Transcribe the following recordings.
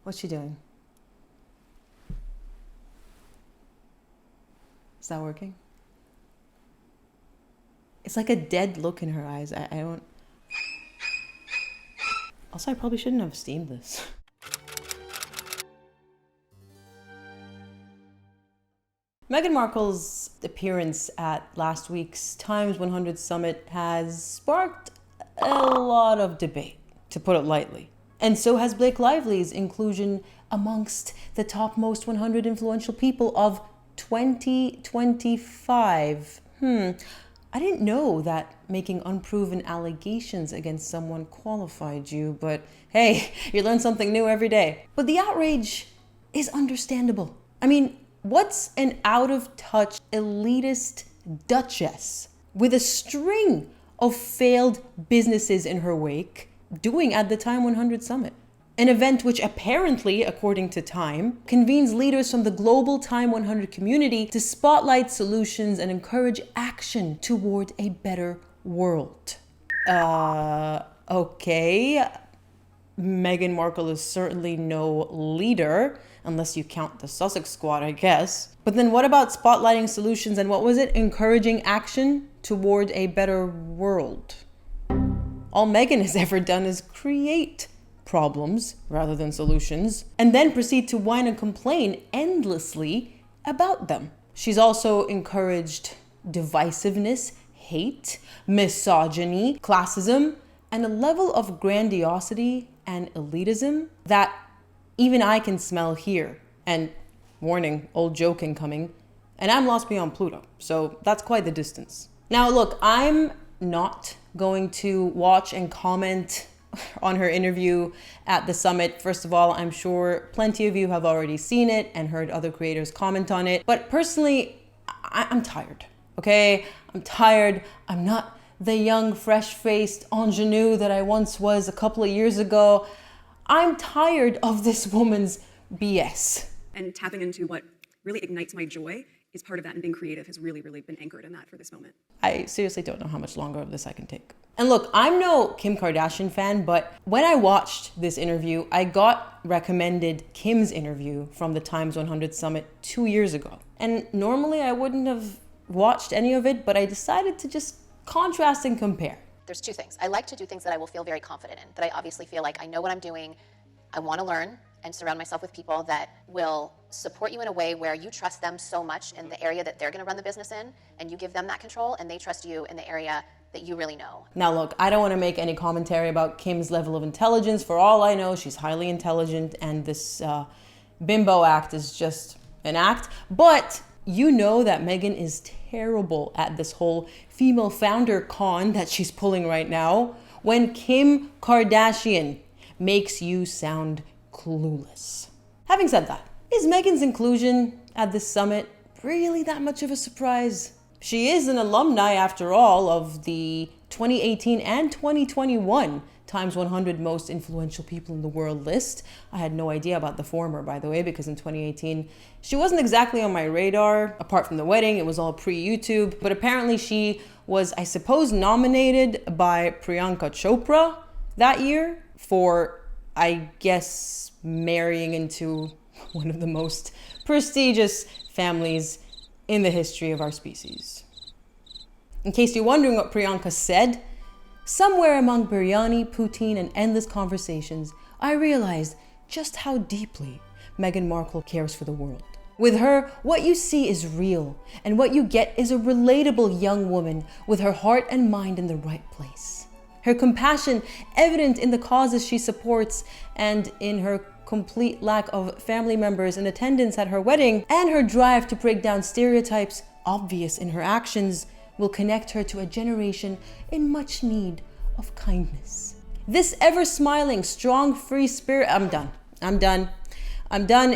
What's she doing? Is that working? It's like a dead look in her eyes. I don't... Also, I probably shouldn't have steamed this. Meghan Markle's appearance at last week's TIME100 summit has sparked a lot of debate, to put it lightly. And so has Blake Lively's inclusion amongst the top most 100 influential people of 2025. I didn't know that making unproven allegations against someone qualified you, but hey, you learn something new every day. But the outrage is understandable. I mean, what's an out-of-touch elitist duchess with a string of failed businesses in her wake doing at the TIME100 summit? An event which apparently, according to Time, convenes leaders from the global TIME100 community to spotlight solutions and encourage action toward a better world. Okay. Meghan Markle is certainly no leader, unless you count the Sussex squad, I guess. But then what about spotlighting solutions and what was it? Encouraging action toward a better world. All Meghan has ever done is create problems rather than solutions, and then proceed to whine and complain endlessly about them. She's also encouraged divisiveness, hate, misogyny, classism, and a level of grandiosity and elitism that even I can smell here. And warning, old joke incoming, and I'm lost beyond Pluto, so that's quite the distance. Now look, I'm not going to watch and comment on her interview at the summit. First of all, I'm sure plenty of you have already seen it and heard other creators comment on it. But personally, I'm tired, okay? I'm tired. I'm not the young, fresh-faced ingenue that I once was a couple of years ago. I'm tired of this woman's BS. And tapping into what really ignites my joy is part of that, and being creative has really, really been anchored in that for this moment. I seriously don't know how much longer of this I can take. And look, I'm no Kim Kardashian fan, but when I watched this interview, I got recommended Kim's interview from the TIME100 summit 2 years ago. And normally I wouldn't have watched any of it, but I decided to just contrast and compare. There's two things. I like to do things that I will feel very confident in, that I obviously feel like I know what I'm doing. I want to learn and surround myself with people that will support you in a way where you trust them so much in the area that they're going to run the business in, and you give them that control, and they trust you in the area that you really know. Now look, I don't want to make any commentary about Kim's level of intelligence. For all I know, she's highly intelligent, and this bimbo act is just an act. But you know that Meghan is terrible at this whole female founder con that she's pulling right now. When Kim Kardashian makes you sound clueless. Having said that, is Meghan's inclusion at this summit really that much of a surprise? She is an alumni, after all, of the 2018 and 2021 TIME100 most influential people in the world list. I had no idea about the former, by the way, because in 2018, she wasn't exactly on my radar. Apart from the wedding, it was all pre-YouTube. But apparently she was, I suppose, nominated by Priyanka Chopra that year for, I guess, marrying into one of the most prestigious families in the history of our species. In case you're wondering what Priyanka said, somewhere among biryani, poutine, and endless conversations, I realized just how deeply Meghan Markle cares for the world. With her, what you see is real, and what you get is a relatable young woman with her heart and mind in the right place. Her compassion evident in the causes she supports and in her complete lack of family members in attendance at her wedding, and her drive to break down stereotypes obvious in her actions will connect her to a generation in much need of kindness. This ever-smiling, strong, free spirit... I'm done.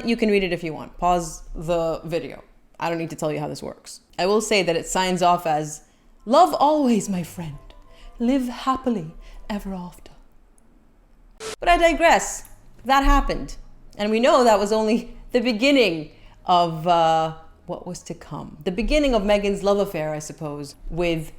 You can read it if you want. Pause the video. I don't need to tell you how this works. I will say that it signs off as, "Love always, my friend. Live happily ever after." But I digress. That happened. And we know that was only the beginning of what was to come. The beginning of Meghan's love affair, I suppose, with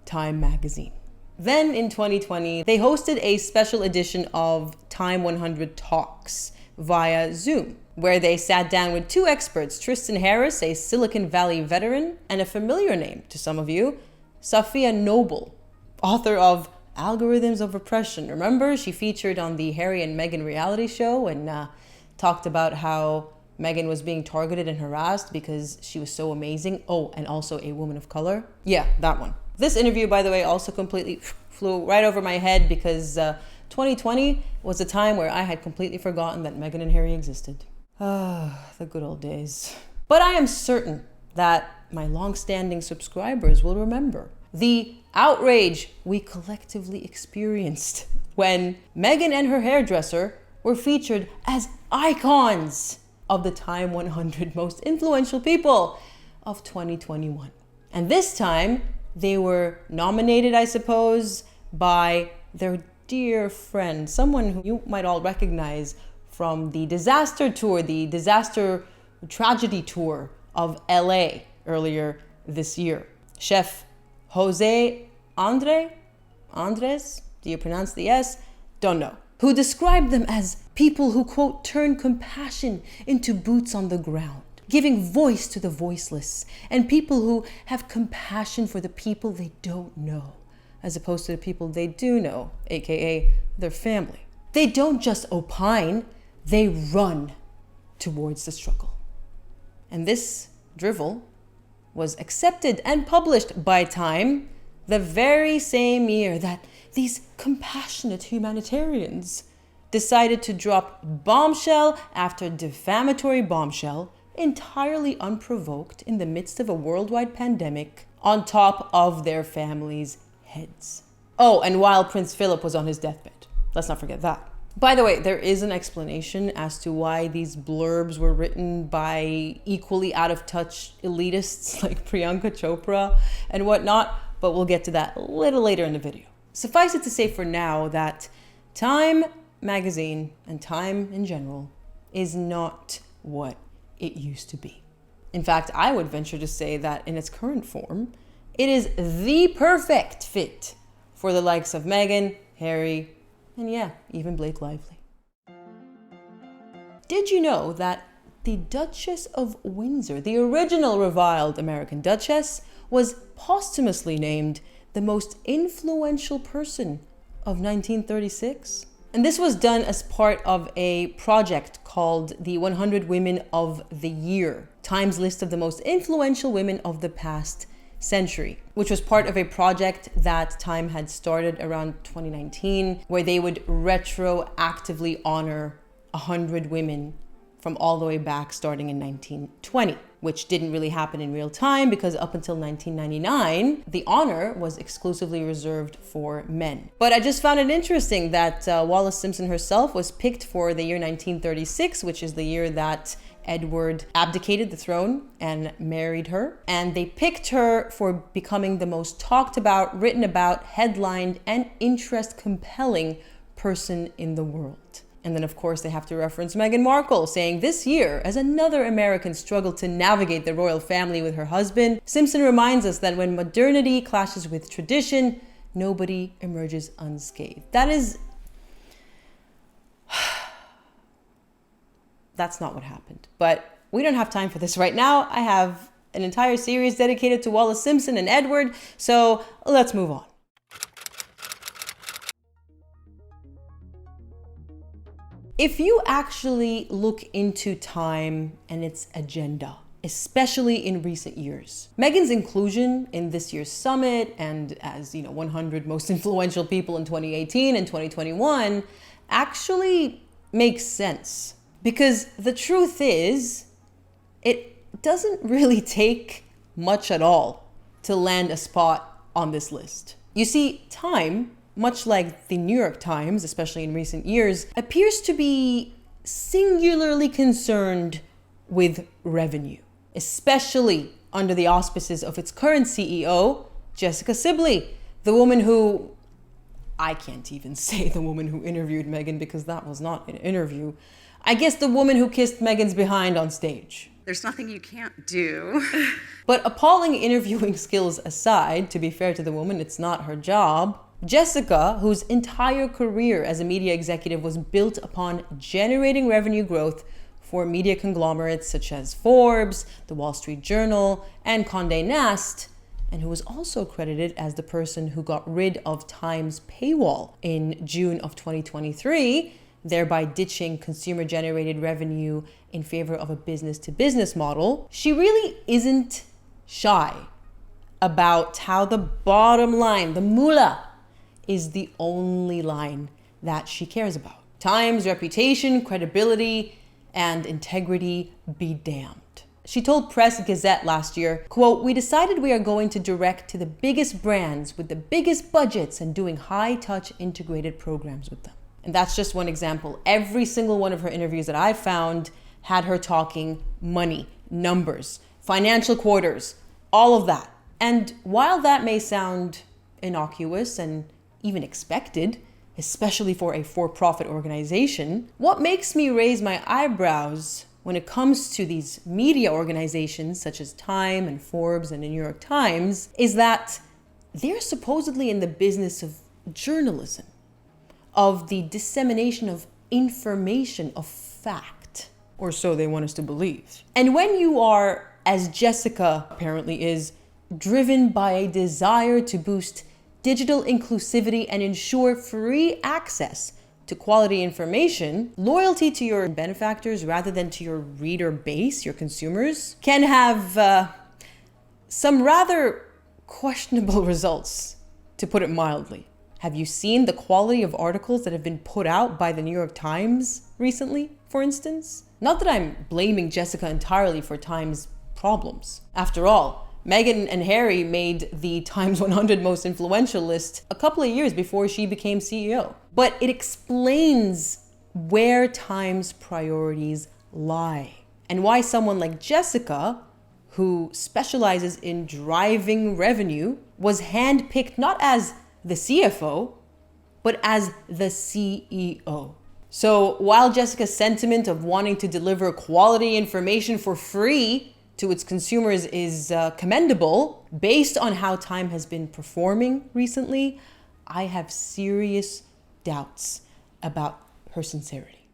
Time magazine. Then in 2020, they hosted a special edition of TIME100 Talks via Zoom, where they sat down with two experts, Tristan Harris, a Silicon Valley veteran, and a familiar name to some of you, Safiya Noble, author of Algorithms of Oppression. Remember, she featured on the Harry and Meghan reality show and talked about how Meghan was being targeted and harassed because she was so amazing. Oh, and also a woman of color. Yeah, that one. This interview, by the way, also completely flew right over my head because 2020 was a time where I had completely forgotten that Meghan and Harry existed. Ah, the good old days. But I am certain that my long-standing subscribers will remember the outrage we collectively experienced when Meghan and her hairdresser were featured as icons of the TIME100 most influential people of 2021. And this time, they were nominated, I suppose, by their dear friend, someone who you might all recognize from the disaster tour, the disaster tragedy tour of LA earlier this year. Chef Jose Andres, do you pronounce the S? Don't know. Who described them as people who, quote, turn compassion into boots on the ground, giving voice to the voiceless, and people who have compassion for the people they don't know, as opposed to the people they do know, aka their family. They don't just opine, they run towards the struggle. And this drivel was accepted and published by Time the very same year that these compassionate humanitarians decided to drop bombshell after defamatory bombshell, entirely unprovoked in the midst of a worldwide pandemic, on top of their families' heads. Oh, and while Prince Philip was on his deathbed. Let's not forget that. By the way, there is an explanation as to why these blurbs were written by equally out of touch elitists like Priyanka Chopra and whatnot, but we'll get to that a little later in the video. Suffice it to say for now that Time magazine and Time in general is not what it used to be. In fact, I would venture to say that in its current form, it is the perfect fit for the likes of Meghan, Harry, and yeah, even Blake Lively. Did you know that the Duchess of Windsor, the original reviled American Duchess, was posthumously named the most influential person of 1936? And this was done as part of a project called the 100 Women of the Year, Time's list of the most influential women of the past century, which was part of a project that Time had started around 2019, where they would retroactively honor 100 women from all the way back starting in 1920, which didn't really happen in real time because up until 1999, the honor was exclusively reserved for men. But I just found it interesting that Wallis Simpson herself was picked for the year 1936, which is the year that Edward abdicated the throne and married her. And they picked her for becoming the most talked about, written about, headlined, and interest compelling person in the world. And then, of course, they have to reference Meghan Markle, saying this year, as another American struggled to navigate the royal family with her husband, Simpson reminds us that when modernity clashes with tradition, nobody emerges unscathed. That's not what happened. But we don't have time for this right now. I have an entire series dedicated to Wallis Simpson and Edward, so let's move on. If you actually look into Time and its agenda, especially in recent years, Meghan's inclusion in this year's summit and as 100 most influential people in 2018 and 2021 actually makes sense. Because the truth is, it doesn't really take much at all to land a spot on this list. You see, Time, much like the New York Times, especially in recent years, appears to be singularly concerned with revenue, especially under the auspices of its current CEO, Jessica Sibley, the woman who, I can't even say the woman who interviewed Meghan because that was not an interview. I guess the woman who kissed Meghan's behind on stage. There's nothing you can't do. But appalling interviewing skills aside, to be fair to the woman, it's not her job. Jessica, whose entire career as a media executive was built upon generating revenue growth for media conglomerates such as Forbes, The Wall Street Journal, and Condé Nast, and who was also credited as the person who got rid of Time's paywall in June of 2023, thereby ditching consumer-generated revenue in favor of a business-to-business model. She really isn't shy about how the bottom line, the moolah, is the only line that she cares about. Time's reputation, credibility, and integrity be damned. She told Press Gazette last year, quote, "We decided we are going to direct to the biggest brands with the biggest budgets and doing high-touch integrated programs with them." And that's just one example. Every single one of her interviews that I found had her talking money, numbers, financial quarters, all of that. And while that may sound innocuous and even expected, especially for a for-profit organization, what makes me raise my eyebrows when it comes to these media organizations such as Time and Forbes and the New York Times is that they're supposedly in the business of journalism, of the dissemination of information, of fact, or so they want us to believe. And when you are, as Jessica apparently is, driven by a desire to boost digital inclusivity and ensure free access to quality information, loyalty to your benefactors rather than to your reader base, your consumers, can have some rather questionable results, to put it mildly. Have you seen the quality of articles that have been put out by the New York Times recently, for instance? Not that I'm blaming Jessica entirely for Time's problems. After all, Meghan and Harry made the Times 100 most influential list a couple of years before she became CEO. But it explains where Time's priorities lie and why someone like Jessica, who specializes in driving revenue, was handpicked not as the CFO, but as the CEO. So while Jessica's sentiment of wanting to deliver quality information for free to its consumers is commendable, based on how Time has been performing recently, I have serious doubts about her sincerity.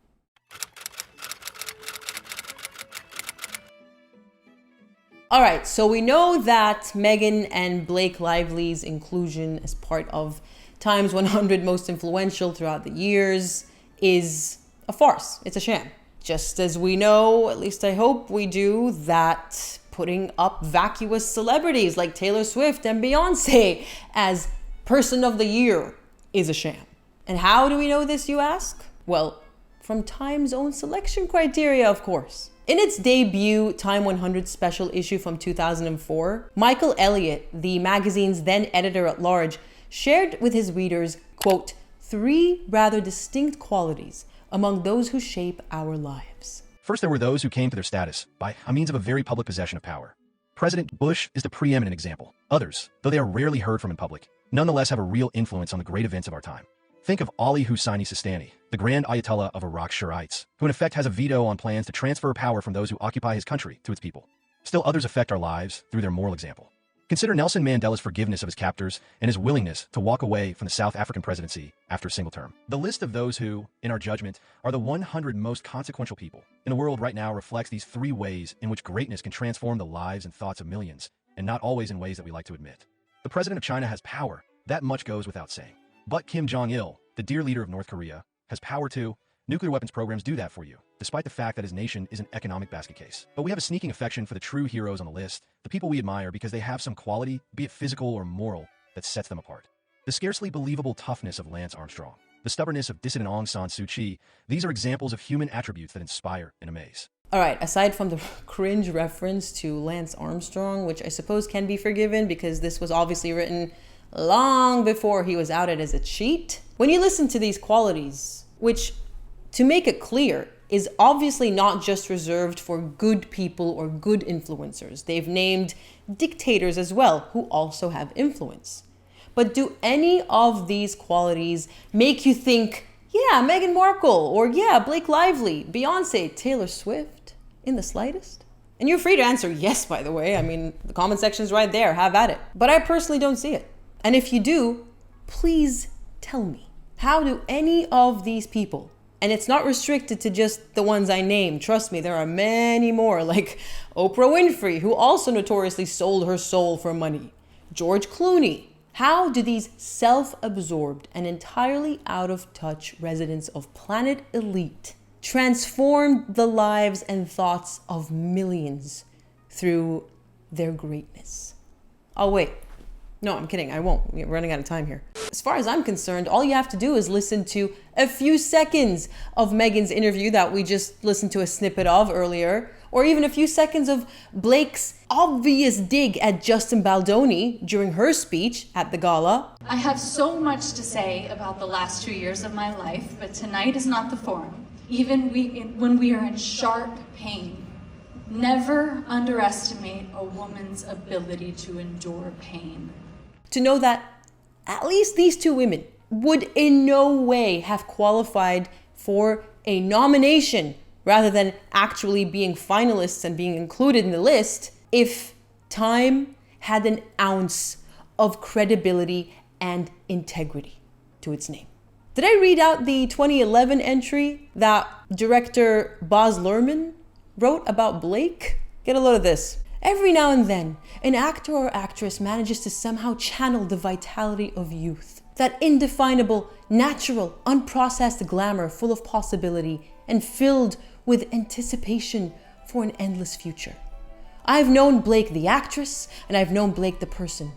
All right, so we know that Meghan and Blake Lively's inclusion as part of Time's 100 most influential throughout the years is a farce. It's a sham. Just as we know, at least I hope we do, that putting up vacuous celebrities like Taylor Swift and Beyonce as Person of the Year is a sham. And how do we know this, you ask? Well, from Time's own selection criteria, of course. In its debut Time 100 special issue from 2004, Michael Elliott, the magazine's then editor-at-large, shared with his readers, quote, 3 rather distinct qualities among those who shape our lives. First, there were those who came to their status by a means of a very public possession of power. President Bush is the preeminent example. Others, though they are rarely heard from in public, nonetheless have a real influence on the great events of our time. Think of Ali Husseini Sistani, the Grand Ayatollah of Iraq Shiites, who in effect has a veto on plans to transfer power from those who occupy his country to its people. Still, others affect our lives through their moral example. Consider Nelson Mandela's forgiveness of his captors and his willingness to walk away from the South African presidency after a single term. The list of those who, in our judgment, are the 100 most consequential people in the world right now reflects these 3 ways in which greatness can transform the lives and thoughts of millions, and not always in ways that we like to admit. The president of China has power. That much goes without saying. But Kim Jong-il, the dear leader of North Korea, has power too. Nuclear weapons programs do that for you, despite the fact that his nation is an economic basket case. But we have a sneaking affection for the true heroes on the list, the people we admire because they have some quality, be it physical or moral, that sets them apart. The scarcely believable toughness of Lance Armstrong, the stubbornness of dissident Aung San Suu Kyi, these are examples of human attributes that inspire and amaze. All right, aside from the cringe reference to Lance Armstrong, which I suppose can be forgiven because this was obviously written long before he was outed as a cheat, when you listen to these qualities, which, to make it clear, is obviously not just reserved for good people or good influencers. They've named dictators as well, who also have influence. But do any of these qualities make you think, yeah, Meghan Markle, or yeah, Blake Lively, Beyonce, Taylor Swift, in the slightest? And you're free to answer yes, by the way. I mean, the comment section's right there, have at it. But I personally don't see it. And if you do, Please tell me, how do any of these people, and it's not restricted to just the ones I named, trust me, there are many more, like Oprah Winfrey, who also notoriously sold her soul for money, George Clooney. How do these self-absorbed and entirely out of touch residents of planet Elite transform the lives and thoughts of millions through their greatness? Oh, wait. No, I'm kidding. I won't. We're running out of time here. As far as I'm concerned, all you have to do is listen to a few seconds of Meghan's interview that we just listened to a snippet of earlier, or even a few seconds of Blake's obvious dig at Justin Baldoni during her speech at the gala. I have so much to say about the last 2 years of my life, but tonight is not the forum. Even when we are in sharp pain, never underestimate a woman's ability to endure pain. To know that at least these two women would in no way have qualified for a nomination rather than actually being finalists and being included in the list if Time had an ounce of credibility and integrity to its name. Did I read out the 2011 entry that director Baz Luhrmann wrote about Blake? Get a load of this. Every now and then, an actor or actress manages to somehow channel the vitality of youth. That indefinable, natural, unprocessed glamour full of possibility and filled with anticipation for an endless future. I've known Blake the actress, and I've known Blake the person,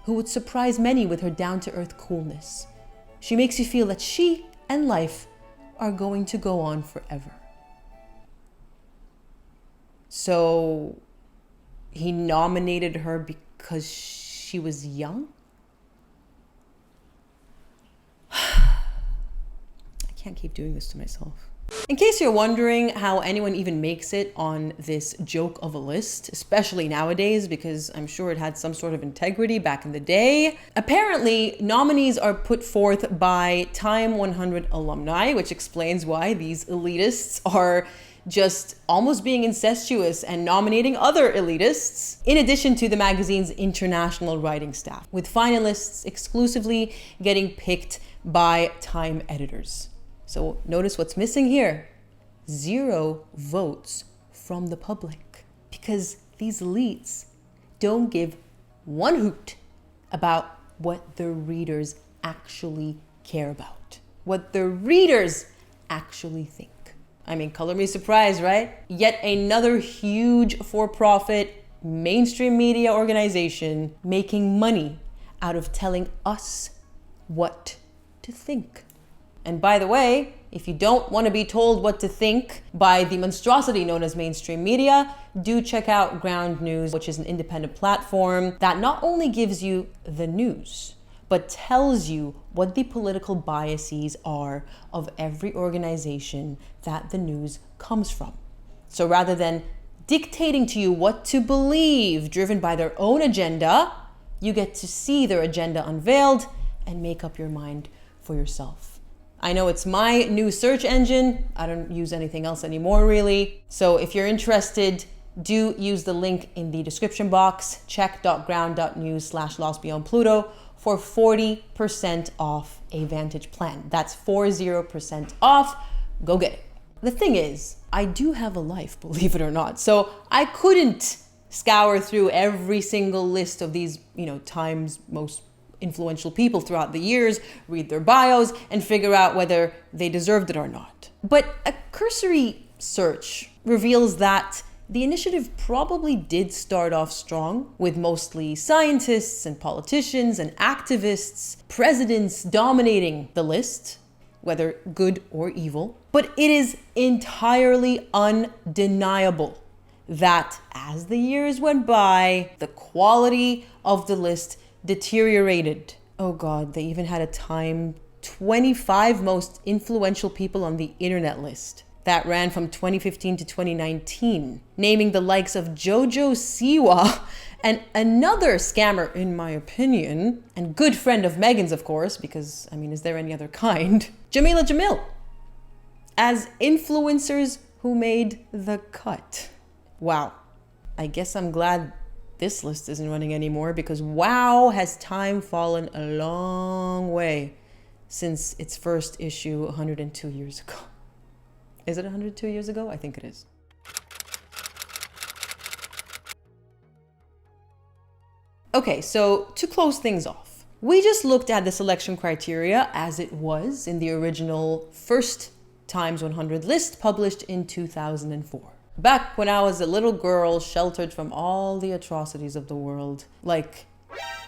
who would surprise many with her down-to-earth coolness. She makes you feel that she and life are going to go on forever. So he nominated her because she was young? I can't keep doing this to myself. In case you're wondering how anyone even makes it on this joke of a list, especially nowadays, because I'm sure it had some sort of integrity back in the day, apparently nominees are put forth by TIME100 alumni, which explains why these elitists are just almost being incestuous and nominating other elitists, in addition to the magazine's international writing staff, with finalists exclusively getting picked by Time editors. So notice what's missing here. 0 votes from the public, because these elites don't give one hoot about what the readers actually care about, what the readers actually think. I mean, color me surprised, right? Yet another huge for-profit mainstream media organization making money out of telling us what to think. And by the way, if you don't want to be told what to think by the monstrosity known as mainstream media, do check out Ground News, which is an independent platform that not only gives you the news, but tells you what the political biases are of every organization that the news comes from. So rather than dictating to you what to believe, driven by their own agenda, you get to see their agenda unveiled and make up your mind for yourself. I know it's my new search engine. I don't use anything else anymore, really. So if you're interested, do use the link in the description box, check.ground.news/Lost Beyond Pluto for 40% off a Vantage plan. That's 40% off. Go get it. The thing is, I do have a life, believe it or not. So I couldn't scour through every single list of these, Time's most influential people throughout the years, read their bios, and figure out whether they deserved it or not. But a cursory search reveals that the initiative probably did start off strong, with mostly scientists and politicians and activists, presidents dominating the list, whether good or evil. But it is entirely undeniable that as the years went by, the quality of the list deteriorated. Oh God, they even had a Time 25 most influential people on the internet list that ran from 2015 to 2019, naming the likes of Jojo Siwa and another scammer, in my opinion, and good friend of Meghan's, of course, because, is there any other kind? Jamila Jamil, as influencers who made the cut. Wow. I guess I'm glad this list isn't running anymore because wow, has time fallen a long way since its first issue 102 years ago. Is it 102 years ago? I think it is. Okay, so to close things off, we just looked at the selection criteria as it was in the original first TIME100 list published in 2004. Back when I was a little girl sheltered from all the atrocities of the world, like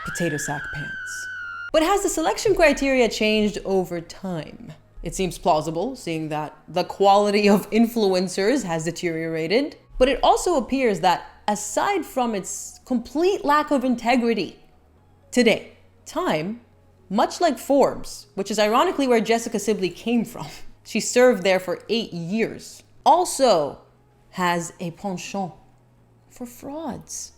potato sack pants. But has the selection criteria changed over time? It seems plausible, seeing that the quality of influencers has deteriorated, but it also appears that aside from its complete lack of integrity, today, Time, much like Forbes, which is ironically where Jessica Sibley came from, she served there for 8 years, also has a penchant for frauds.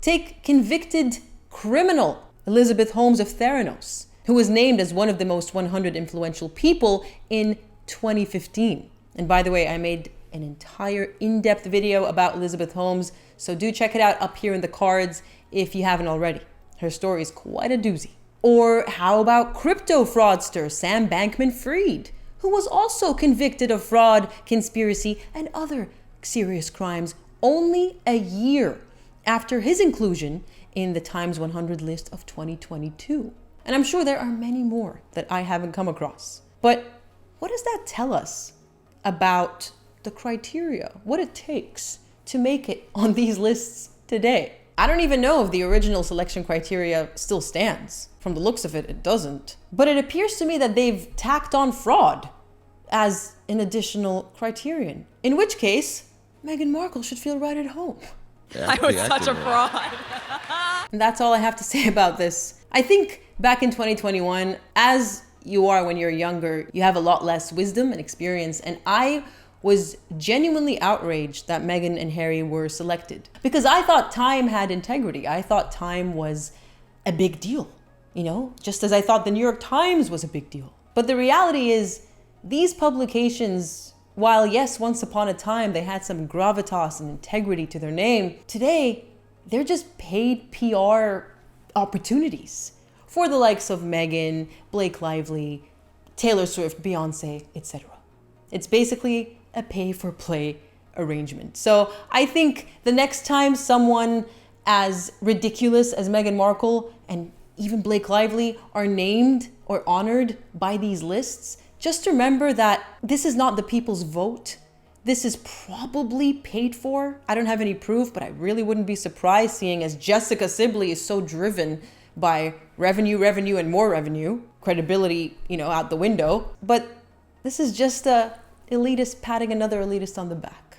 Take convicted criminal Elizabeth Holmes of Theranos, who was named as one of the most 100 influential people in 2015. And by the way, I made an entire in-depth video about Elizabeth Holmes, so do check it out up here in the cards if you haven't already. Her story is quite a doozy. Or how about crypto fraudster Sam Bankman-Fried, who was also convicted of fraud, conspiracy, and other serious crimes only a year after his inclusion in the TIME100 list of 2022. And I'm sure there are many more that I haven't come across. But what does that tell us about the criteria, what it takes to make it on these lists today? I don't even know if the original selection criteria still stands. From the looks of it, it doesn't. But it appears to me that they've tacked on fraud as an additional criterion. In which case, Meghan Markle should feel right at home. Yeah, I was such a fraud. And that's all I have to say about this. I think back in 2021, as you are when you're younger, you have a lot less wisdom and experience. And I was genuinely outraged that Meghan and Harry were selected because I thought Time had integrity. I thought Time was a big deal, you know, just as I thought the New York Times was a big deal. But the reality is these publications, while yes, once upon a time they had some gravitas and integrity to their name, today they're just paid PR opportunities for the likes of Meghan, Blake Lively, Taylor Swift, Beyonce, etc. It's basically a pay-for-play arrangement. So I think the next time someone as ridiculous as Meghan Markle and even Blake Lively are named or honored by these lists, just remember that this is not the people's vote. This is probably paid for. I don't have any proof, but I really wouldn't be surprised seeing as Jessica Sibley is so driven by revenue, and more revenue, credibility, out the window. But this is just a elitist patting another elitist on the back,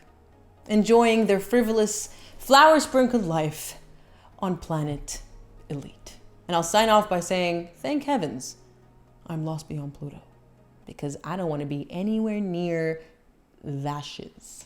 enjoying their frivolous, flower-sprinkled life on planet Elite. And I'll sign off by saying, thank heavens, I'm lost beyond Pluto, because I don't want to be anywhere near that shiz.